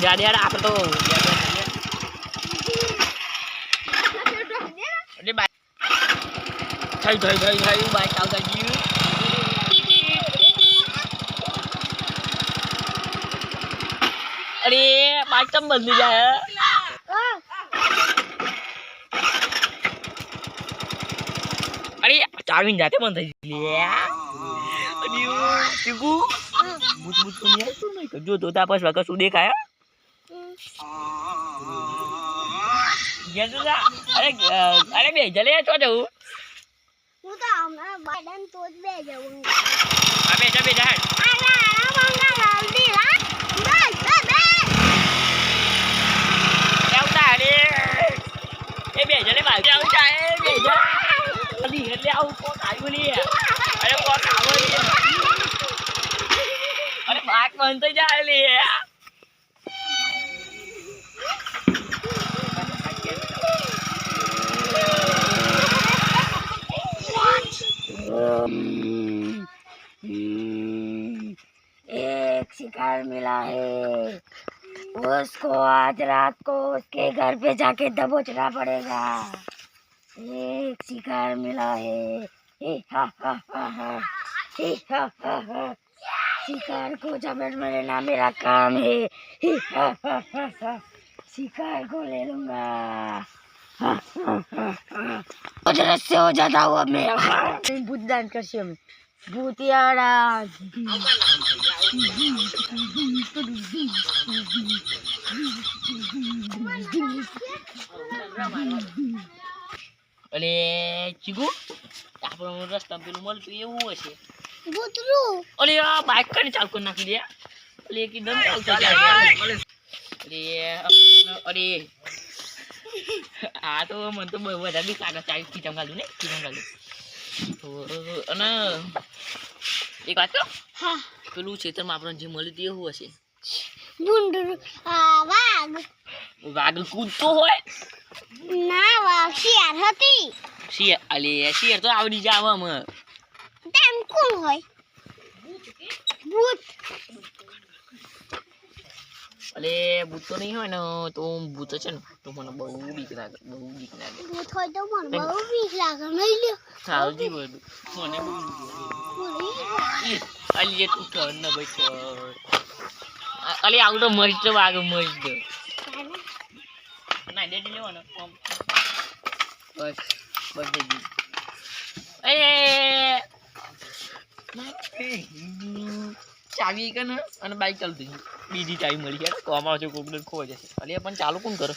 ગાડી યાર આપણે તો અરે બાઈક થઈ બાઈક આવતા ગયું અરે બાઈક તો બંધ જાય અરે ચાવી જાતે બંધ થઈ ગઈ અરે ચીકુ ભૂત તો નહીં આવતું નહીં જો તો તાપસ વાગે શું દેખાય અરે બે જલે તો જવું હું તો હમણાં બાડન તો જ બે જવું આ બે જા અરે મંગા જલ્દી લા બસ આવતા અરે એ બે જલે ભાઈ આવતા એ બે જા અલી એટલે આવું કોક આવ્યું નહીં અરે કોક આવો અરે બાક બંધ થઈ જાય લે एक शिकार मिला है उसको आज रात को उसके घर पे जाके दबोचना पड़ेगा एक शिकार मिला है शिकार को जबरदस्त में लेना मेरा काम है शिकार को ले लूंगा से हो जाता हुआ मैं भूतदान करशी અમે ભૂતિયાળા અલે ચીકુ આપણો રસ્તા પેલું મળતું એવું હશે ભૂતરું અલે આ બાઈક કને ચાલુ કરી નાખી દે અલે એકદમ ચાલતો જાય અરે આ તો મને તો બધા બી કાગળ ચાલી ખીચમ ગાલું ને ખીચમ ગાલું અને એક વાત તો હા પેલું ખેતરમાં આપણને જે મળી તે એવું હશે ભૂંડર વાઘ કૂદતો હોય ના વાઘ શિયાળ હતી શિયાળ અલે શિયાળ તો આવડી જાવ અમે તેમ કોણ હોય ભૂત અલે ભૂત તો નહીં હોય ને તો ભૂત છે ને તો મને બહુ બીક લાગે ભૂત હોય તો મને બહુ બીક લાગે નહીં લ્યો સાવજી બોલું મને બહુ અલી તું કર ને ભાઈ અલે આવું તો મસ્ત વાગે મસ્ત ના ડેડી લેવાનો બસ બસ દેજી ચાવી કે ને અને બાઈક ચાલતી બીજી ચાવી મળી યાર કોમાં છે કોક ખો જશે અલે પણ ચાલુ કોણ કર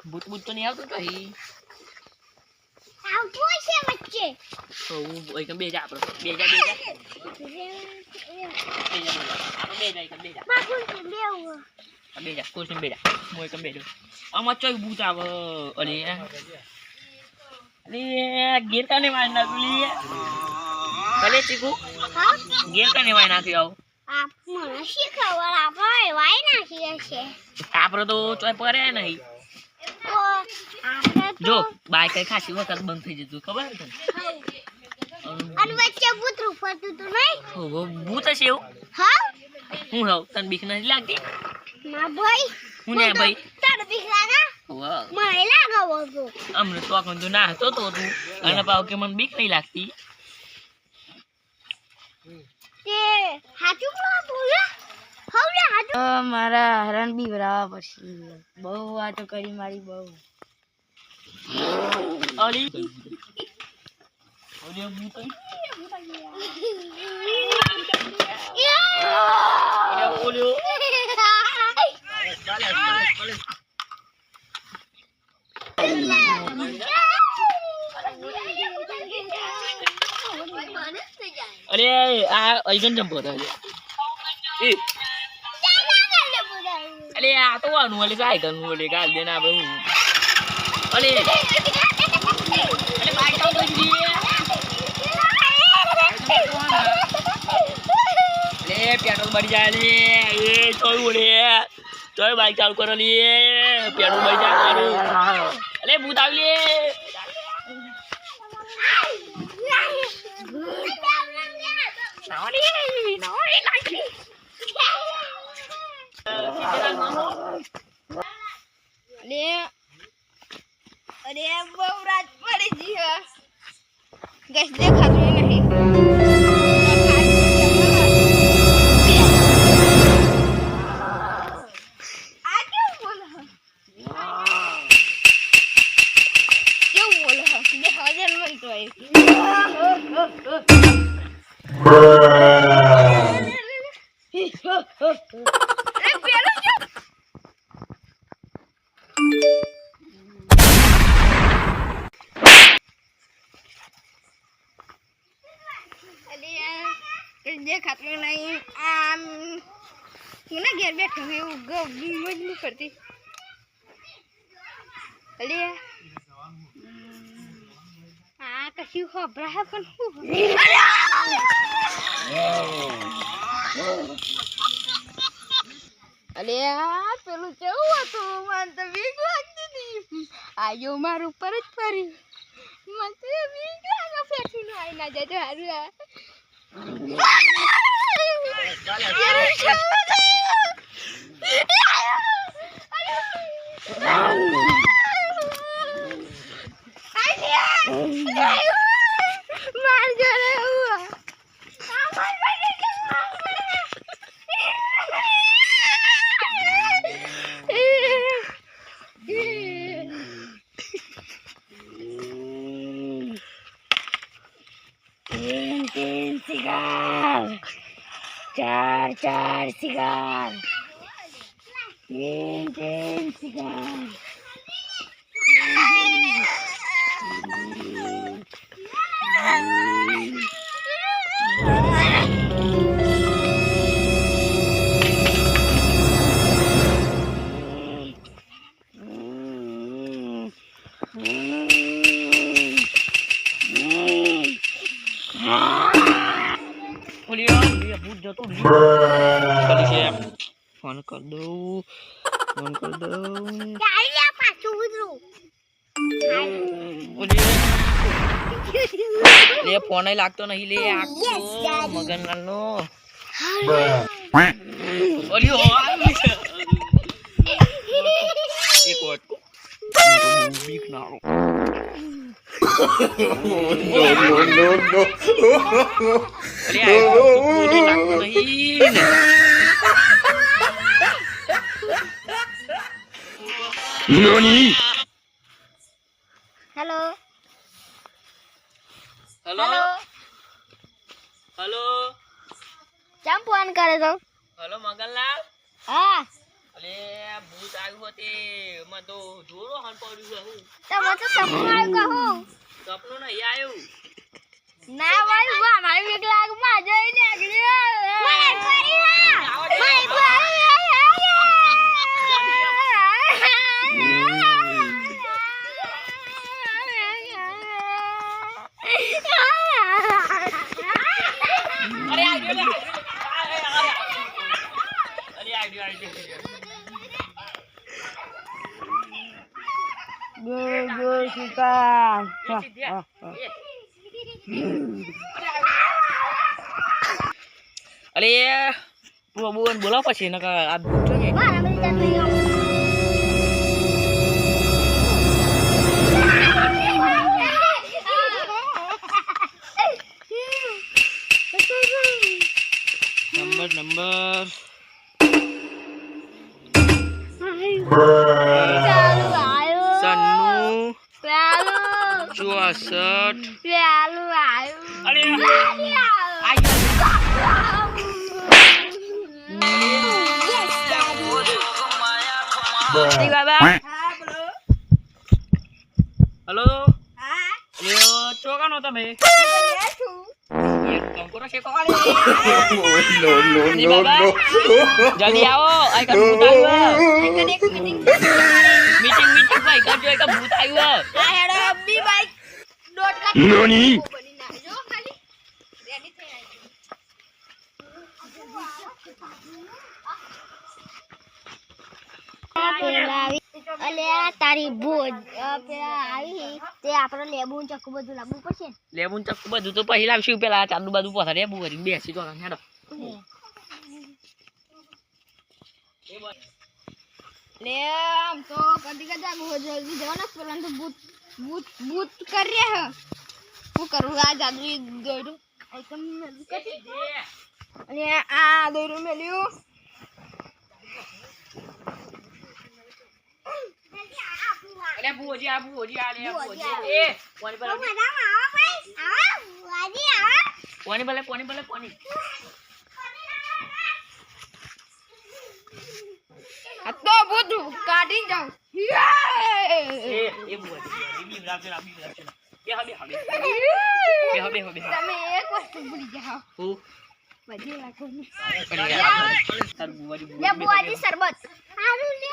ભૂત તો નહીં આવતું કઈ આવતું છે વચ્ચે તો હું એક બે જા આપણે બે જા બે જા કોશિશ બે જા હું એક બે જા આમાં ચોય ભૂત આવે અરે ગેર કાને મારી નાખ્યું લે ભલે ચીકુ હા ગેર કાને મારી નાખ્યું આપ મને શીખવવા આપણે વાઈ નાખી છે આપણે તો ચોય પડે નહીં તો આપણે જો બાઈક કઈ ખાસી વખત બંધ થઈ જતું ખબર છે અને વચ્ચે ભૂત ફરતું તું નહીં ભૂત હશે એવું હા હું હોવ તને બીક નથી લાગતી ના ભાઈ હું ને ભાઈ તારે બીક લાગે મને લાગવો તો અમને તો આખો ના હતો તો તું અને પાવ કે મને બીક નહીં લાગતી તે હાચું બોલે હવે હાચું મારા હરણ બીવરાવા પછી બહુ વાતો કરી મારી બહુ અલી ઓલે ભૂત ઓલ્યો અરે આ અઈગન જંપ હતો અરે આ તો આનું ઓલે કાય કરનું ઓલે ગાલ દેના આપણે હું અરે બાઈક તો ગઈ લે પેટ્રોલ બળી જાય લે એ ચોય ઓલે ચોય બાઈક ચાલુ કરો લે પેટ્રોલ બળી જાય મારું અરે ભૂત આવી લે અરે બહુ રાત પડી ગઈ હે ગેસ દેખાતું નહીં આ કેવું બોલે બે હાજર મળતો હોય અરે પેલો ક્યાં દેખાતું નહીં આમ મને ઘેર બેઠો એવું મજબૂર કરતી અલે આ કશું ખબર હે પણ અલે આ પેલું કેવું હતું મને તો બીક લાગતી હતી આયો માર ઉપર જ ફરી મને તો બીક લાગે ફેંકી નો આઈ ના જાય તો હારું तीन सिगार चार सिगार तीन सिगार फोन कर दो ले फोन ही लागतो नहीं ले मगन लो एक वर्ड को बीक ना Nani? हेलो કેમ ફોન કરે તો हेलो मगनलाल હા अरे भूत आयु होते मैं तो जोरो हन पड़્યું હું તમે તો સપનું આવ્યું કહો સપનું નહીં આયું ના ભાઈ વાહ મારી બીક લાગ માં જઈ નીકળ્યો મારી પડી મારી Go kita. અરે બુઆ બોલાવ પછી નકર આ ભૂત જોઈએ નંબર સન્નુ 64 અરે हेलो ચોકાનો તમે કંકોરો શેકો વાળી નો જલ્દી આવો આ કા ભૂત આવ્યો મીટિંગ ભાઈ કરજો એક ભૂત આવ્યો આ હેડો બી બાઈક ડોટ કા Nani? જો ખાલી રેડી થઈ આવી અલ્યા તારી ભોજ પેલા આવી તે આપણો લેબુ ચક્કુ બધું લાવવું પડશે લેબુન ચક્કુ બધું તો પછી લાવશું પેલા ચાંદુ બાજુ પથા લેબુ કરી બેસી તો હેડો લે આમ તો કદી કદા બહુ જલ્દી જવાના પેલા તો ભૂત ભૂત ભૂત કરી રહ્યા હું કરું આ જાદુ દોડું આઈટમ મેલું કરી દે અને આ દોડું મેલ્યું અરે બુઓજી આ લે બુઓજી એ કોની પર કોની આ તો ભૂત કાઢી જાવ એ બુઓજી બી રાખજો બે હવે તમે એક વસ્તુ ભૂલી જાઓ હું બધી લાખો લે બુઆજી શરબત સારું લે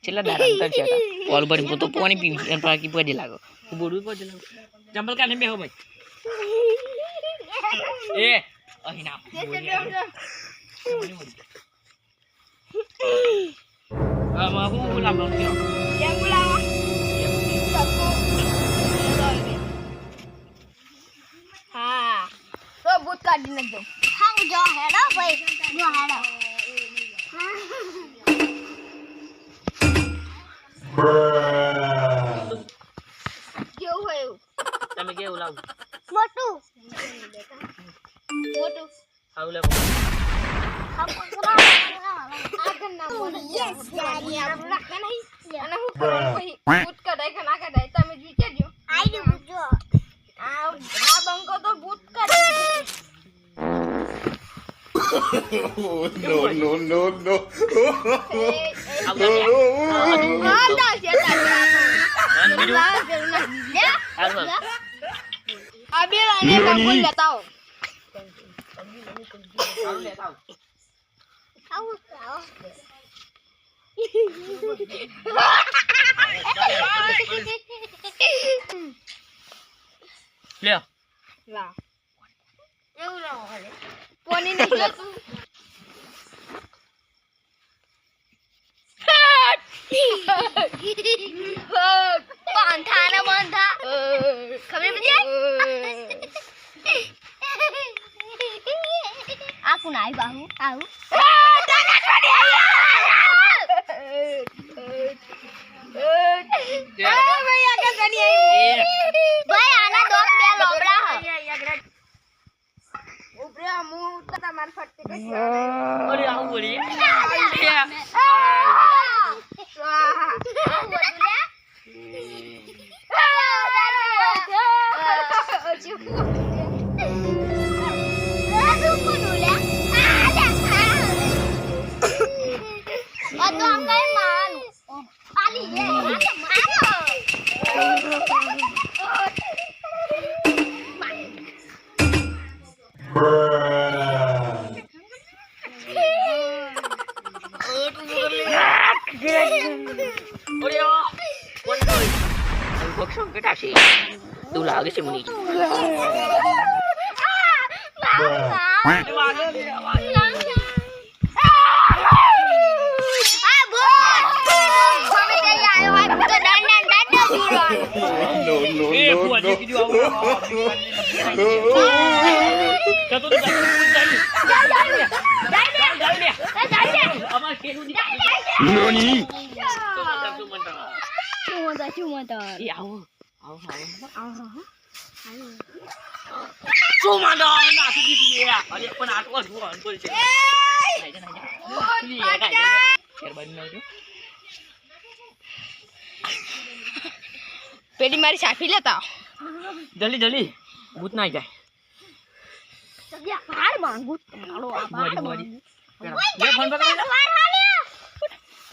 છેલ્લા દાડા અંતર છે કોલ પર તો પાણી પીવી એમ પાકી પડી લાગો બોડું પડી લાગો ચંપલ કાઢીને બેહો ભાઈ એ અહીં ના આમાં હું બોલાવો કેમ બોલાવો હા તો ભૂત કાઢી નાખજો હા જો હેડો ભાઈ જો હેડો કેવું હોય એવું તમે કેવું લાવો મોટું આવું લાવો આગળ ના બોલો યસ યારી આપણું રાખતા નહીં અને હું કરું ભૂત કઢાય કે ના કઢાય તમે જ વિચારજો આઈ જો આ બંકો તો ભૂત કઢાય No. अभी लाने का कोई बताओ ले ला એવું ના હોય કોની નહીં લે તું પાંથા ને બંધા ખબર પડી આ કોણ આવી બાહુ આવું ભાઈ આગળ કરી ભાઈ આના દોસ્ત બે લોબડા ઉભરે મુ તો તમાર ફટકે કઈ અરે આવું બોલી તું લાગે છે મુની પેલી મારી સાફી લેતા જલ્દી ભૂત ના જાય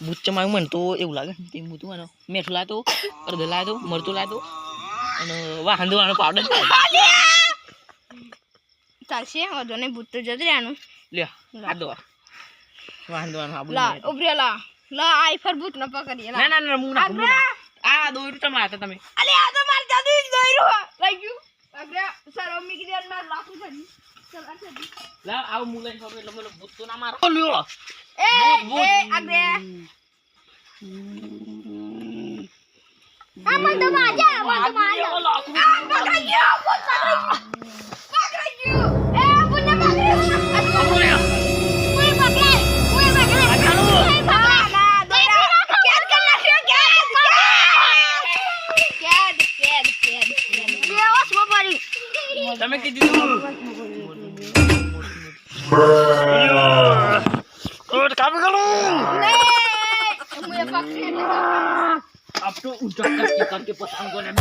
ભૂત ચમાયું મને તો એવું લાગે તે ભૂત માનો મેઠું લાતો અડધો લાતો મરતું લાતો અને વાહંદવાનો પાવડર ચાલશે વધુ ને ભૂત તો જતી રહેવાનું લે આ દો વાહંદવાનો આબુ લા ઉભરે લા લા આઈ ફર ભૂત ન પકડીએ ના હું ના આ દોયરું તમે આતા તમે અલે આ તો માર જાદુ જ દોયરું લઈ ગયું અગરે સર અમ્મી કી દેર માર લાખું થડી ચલ આ થડી લા આવ મુલાઈ ફરો એટલે મને ભૂત તો ના મારો લ્યો એ અગરે આ મને તો માજા પકડાઈ ગયો એ બુને પકડ્યો તમે કીધું કામ કરો अब तो उल्टा करके पतंगों ने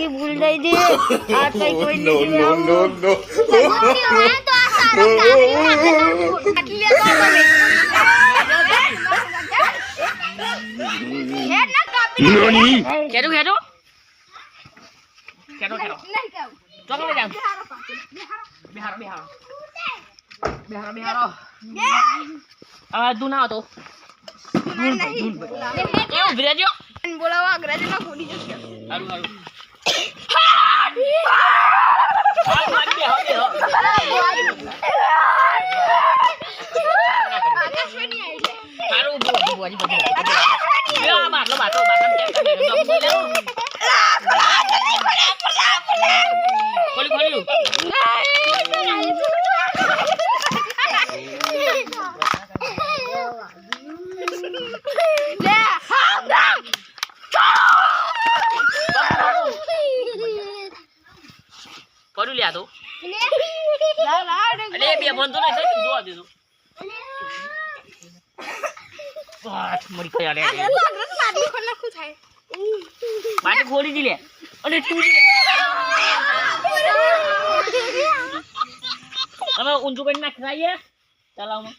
भूल दे आज तक कोई no, no, no. Nani? Kero. Coba jangan. Bihar. Duna tuh. Birajo. बोला हुआ अंग्रेजी में गोली जो Haru. Haru buat ya bat lo Koli. Kau lihat tuh. Ada biar bantu nih, saya jual dia tuh. Wah, mereka ya deh. Baca goli di lihat. Ada tuh. Apa unjukan nak saya? Kalau mau.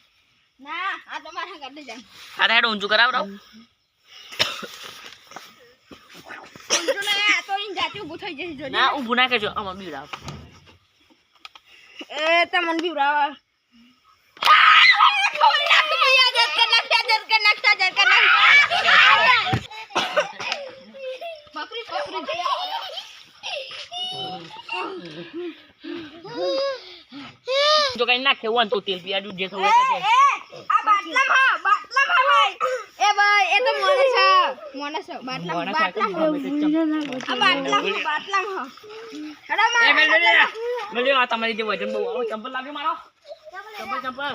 Nah, ada mana gak ada. Ada unjuk apa bro? Unjuknya atau ini jatuh butuh jadi. Nah, ubunnya kejo, aman biru. Teman biru. Bakri. Unjukan nak hewan tuh til biar dia tahu. बाटलम है भाई ए भाई ये तो मोनस बाटलम है अरे Meli आता मरी जे वजन बहु चंपल लागे मारो चंपल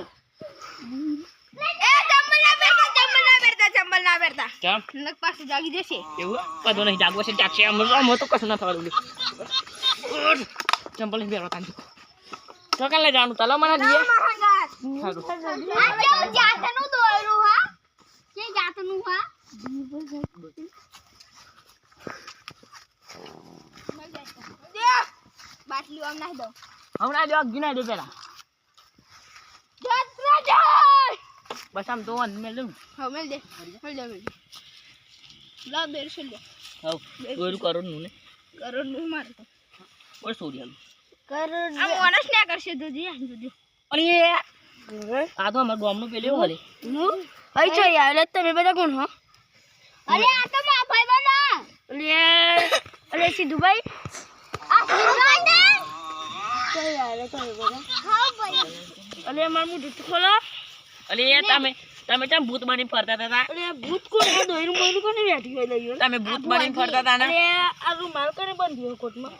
चंपल ना बेरता क्या नक पास जागी देसे એવું પદો નહીં જાગવો છે જાગશે આમ તો કશું ના થવાનું ચંપલ નહીં બેરો તાંજો તો કાલે જાણું તલા મને દીએ સારું આ જાતનું દોરું હા કે જાતનું હા દે બાટલી આમ નાખી દો હમણાં જો ગિના દે પેલા બસ આમ તો મેલ દઉં હા મેલ દે લા દેર છે લે હા ઓર કરોડ નું ને કરોડ નું માર તો ઓર સોડિયા કરોડ આ મોનસ ને કરશે દુજી અરે આ તો અમાર ગામનો પેલ્યો હલે હઈ છો યાર તમે બધા કોણ હો અરે આ તો મા ભાઈ બના અરે સિદ્ધુભાઈ આ સિદ્ધુભાઈ ને તો યાર તમે બધા હા ભાઈ અલે માર મુઢું ખોલો અલે તમે કેમ ભૂત બની ફરતા હતા અરે ભૂત કોણ હે દોઈરું બોઈરું કોને બેઠી હોય લઈ તમે ભૂત બની ફરતા હતા ને અરે આ રૂમાલ કરે બંધ્યો કોટમાં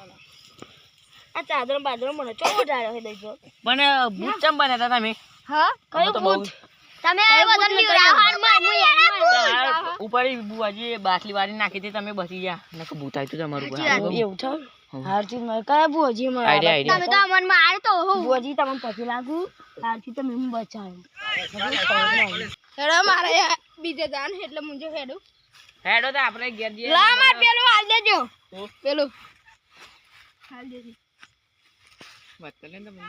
આ ચાદર બાદર મને ચોવો જાળ્યો હે લઈ જો પણ ભૂત ચમ બન્યા હતા તમે હા કયું ભૂત તમે વજન લીવરાવણ માં ઉપર બુવાજી બાટલી વાળી નાખી હતી તમે બસી ગયા નક ભૂત આવ્યું તમારું એવું થયું હારથી મને કયા બુવાજી મને આઈડિયા તમે તો મન માં આર તો બુવાજી તમને પછી લાગુ હારથી તમે હું બચાવ્યો હેડો મારે બીજે દાન એટલે મુંજે હેડો તો આપણે ઘેર જઈએ લા માર પેલું હાલ દેજો પેલું હાલ દેજો વાત કર લે ને તમે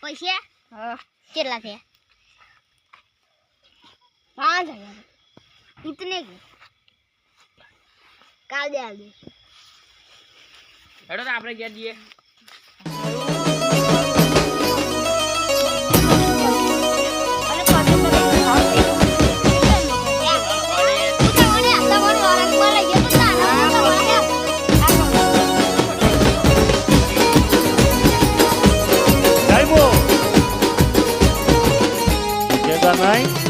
પૈસા હા કેટલા થયા 5000 इतने के काल दे आल दे હેડો તો આપણે ઘેર જઈએ અને પાછો મને ખાવ દે તું મને આટલા મને ઓરંગ માં લઈ ગયો તો તારા મને બાય.